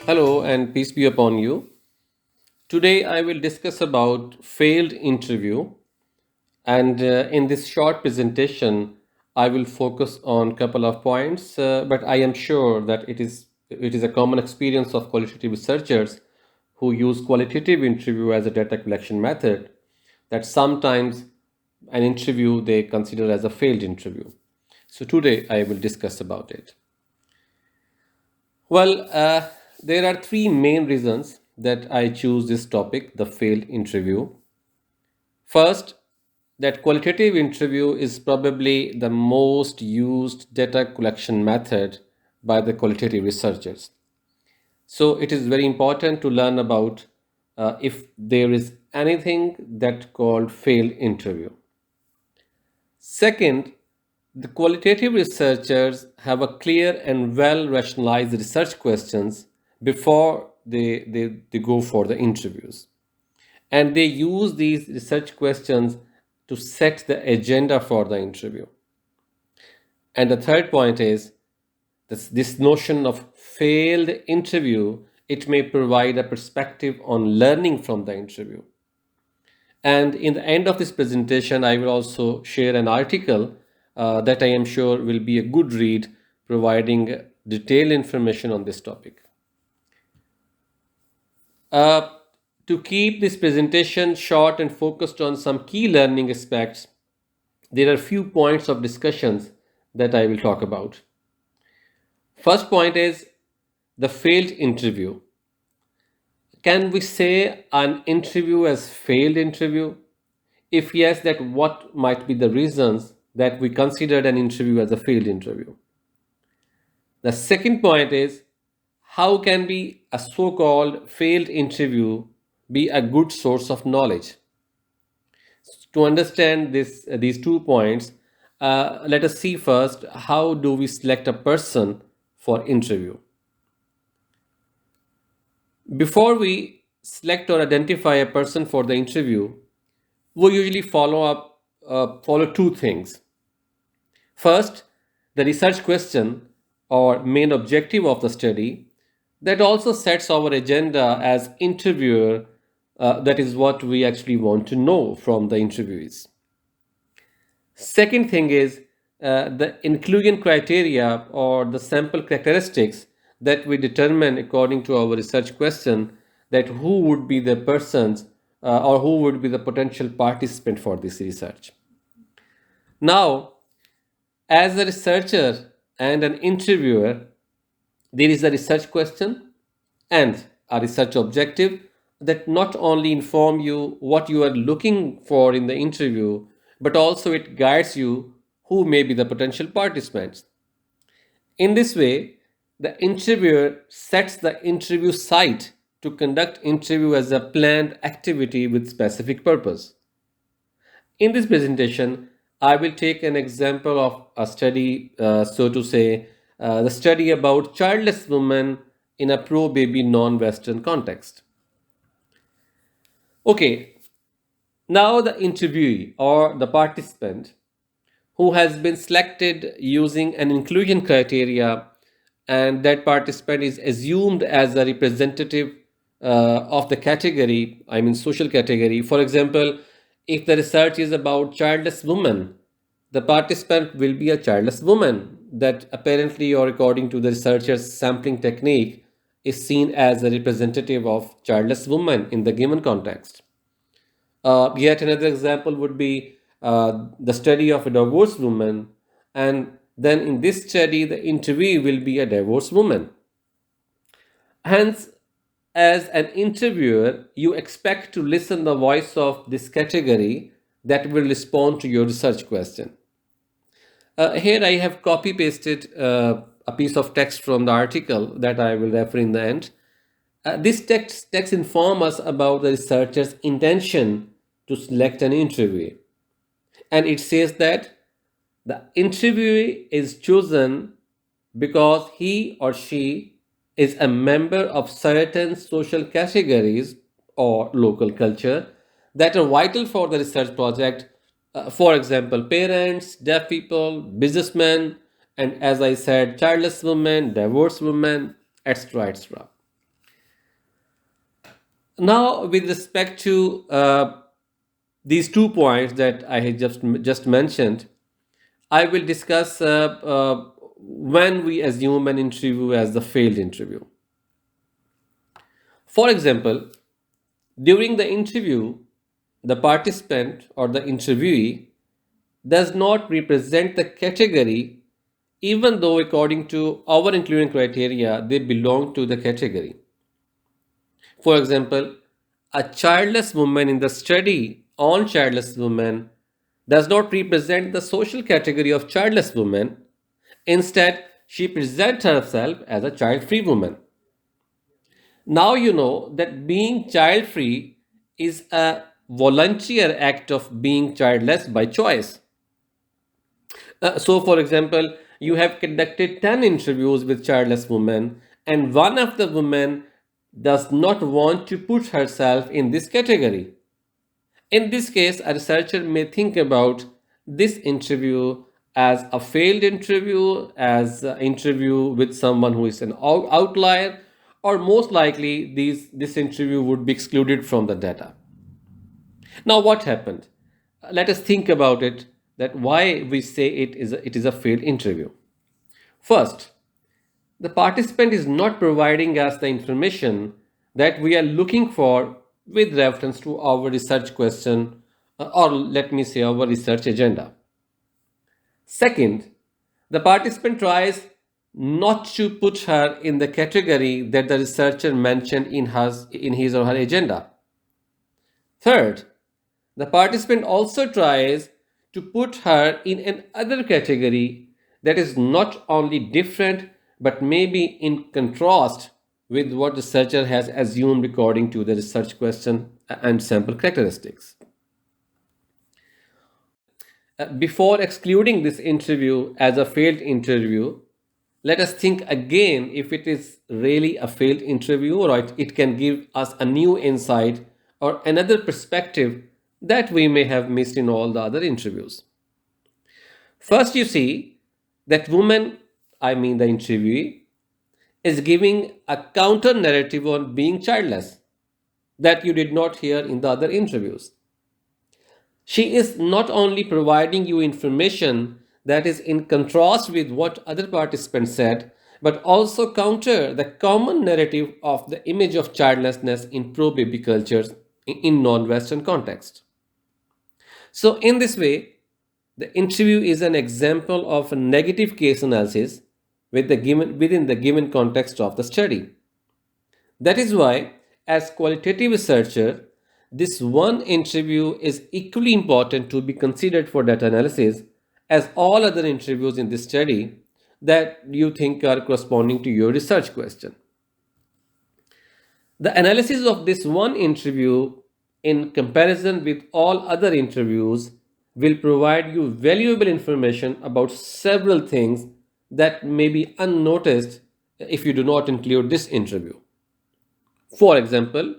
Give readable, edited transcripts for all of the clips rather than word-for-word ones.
Hello and peace be upon you. Today I will discuss about failed interview and in this short presentation I will focus on couple of points but I am sure that it is a common experience of qualitative researchers who use qualitative interview as a data collection method that sometimes an interview they consider as a failed interview. So today I will discuss about it. There are three main reasons that I choose this topic, the failed interview. First, that qualitative interview is probably the most used data collection method by the qualitative researchers. So it is very important to learn about if there is anything that called failed interview. Second, the qualitative researchers have a clear and well rationalized research questions before they go for the interviews. And they use these research questions to set the agenda for the interview. And the third point is this notion of failed interview, it may provide a perspective on learning from the interview. And in the end of this presentation, I will also share an article that I am sure will be a good read, providing detailed information on this topic. Uh, to keep this presentation short and focused on some key learning aspects, there are few points of discussions that I will talk about. First point is the failed interview. Can we say an interview as failed interview? If yes, that what might be the reasons that we considered an interview as a failed interview? The second point is how can be a so-called failed interview be a good source of knowledge? To understand these 2 points, let us see first how do we select a person for interview. Before we select or identify a person for the interview, we usually follow two things. First, the research question or main objective of the study that also sets our agenda as interviewer. That is what we actually want to know from the interviewees. Second thing is the inclusion criteria or the sample characteristics that we determine according to our research question, that who would be the persons or who would be the potential participant for this research. Now, as a researcher and an interviewer, there is a research question and a research objective that not only inform you what you are looking for in the interview, but also it guides you who may be the potential participants. In this way, the interviewer sets the interview site to conduct interview as a planned activity with specific purpose. In this presentation, I will take an example of a study, so to say, the study about childless women in a pro-baby non-Western context. Okay, now the interviewee or the participant who has been selected using an inclusion criteria, and that participant is assumed as a representative of the category, I mean social category. For example, if the research is about childless women, the participant will be a childless woman that apparently or according to the researcher's sampling technique is seen as a representative of childless women in the given context. Yet another example would be the study of a divorced woman, and then in this study, the interviewee will be a divorced woman. Hence, as an interviewer, you expect to listen the voice of this category that will respond to your research question. Here I have copy pasted a piece of text from the article that I will refer in the end. This text informs us about the researcher's intention to select an interviewee. And it says that the interviewee is chosen because he or she is a member of certain social categories or local culture that are vital for the research project. For example, parents, deaf people, businessmen, and as I said, childless women, divorced women, etc. etc. Now, with respect to these 2 points that I had just mentioned, I will discuss when we assume an interview as the failed interview. For example, during the interview, the participant or the interviewee does not represent the category, even though, according to our inclusion criteria, they belong to the category. For example, a childless woman in the study on childless women does not represent the social category of childless women. Instead, she presents herself as a child free woman. Now you know that being child free is a volunteer act of being childless by choice. So, for example, you have conducted 10 interviews with childless women, and one of the women does not want to put herself in this category. In this case, a researcher may think about this interview as a failed interview, as an interview with someone who is an outlier, or most likely this interview would be excluded from the data. Now, what happened? Let us think about it, that why we say it is a failed interview. First, the participant is not providing us the information that we are looking for with reference to our research question, or let me say our research agenda. Second, the participant tries not to put her in the category that the researcher mentioned in his or her agenda. Third, the participant also tries to put her in another category that is not only different but maybe in contrast with what the researcher has assumed according to the research question and sample characteristics. Before excluding this interview as a failed interview, let us think again if it is really a failed interview, or it can give us a new insight or another perspective that we may have missed in all the other interviews. First, you see that woman, I mean the interviewee, is giving a counter narrative on being childless that you did not hear in the other interviews. She is not only providing you information that is in contrast with what other participants said, but also counter the common narrative of the image of childlessness in pro-baby cultures in non-Western context. So in this way, the interview is an example of a negative case analysis within the given context of the study. That is why, as qualitative researcher, this one interview is equally important to be considered for data analysis as all other interviews in this study that you think are corresponding to your research question. The analysis of this one interview in comparison with all other interviews will provide you valuable information about several things that may be unnoticed if you do not include this interview. For example,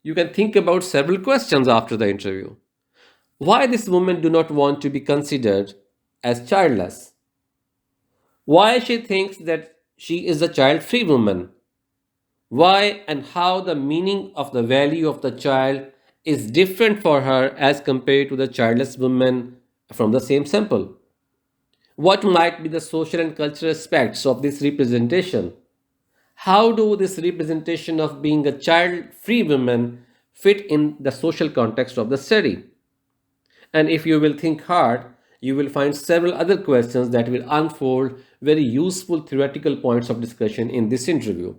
you can think about several questions after the interview. Why this woman do not want to be considered as childless? Why she thinks that she is a child-free woman? Why and how the meaning of the value of the child is different for her as compared to the childless woman from the same sample? What might be the social and cultural aspects of this representation? How do this representation of being a child-free woman fit in the social context of the study? And if you will think hard, you will find several other questions that will unfold very useful theoretical points of discussion in this interview.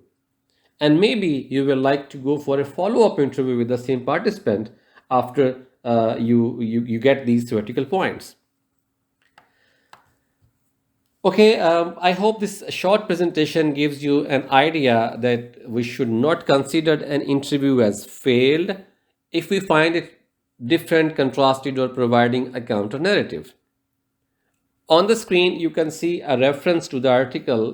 And maybe you will like to go for a follow-up interview with the same participant after you get these theoretical points. Okay, I hope this short presentation gives you an idea that we should not consider an interview as failed if we find it different, contrasted, or providing a counter narrative. On the screen, you can see a reference to the article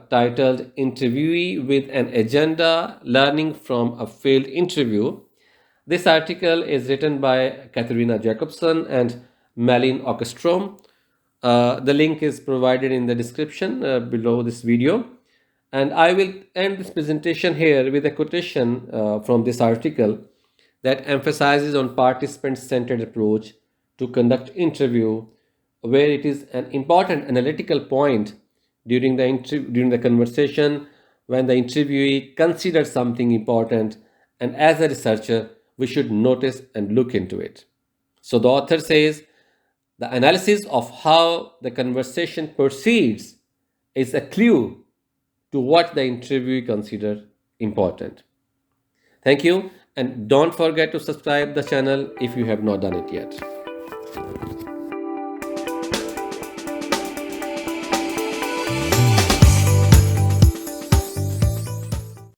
titled Interviewee with an Agenda, Learning from a Failed Interview. This article is written by Katarina Jacobsson and Malin Åkerström. The link is provided in the description below this video. And I will end this presentation here with a quotation from this article that emphasizes on participant-centered approach to conduct interview, where it is an important analytical point during the conversation when the interviewee considers something important, and as a researcher, we should notice and look into it. So the author says the analysis of how the conversation proceeds is a clue to what the interviewee considers important. Thank you, and don't forget to subscribe the channel if you have not done it yet.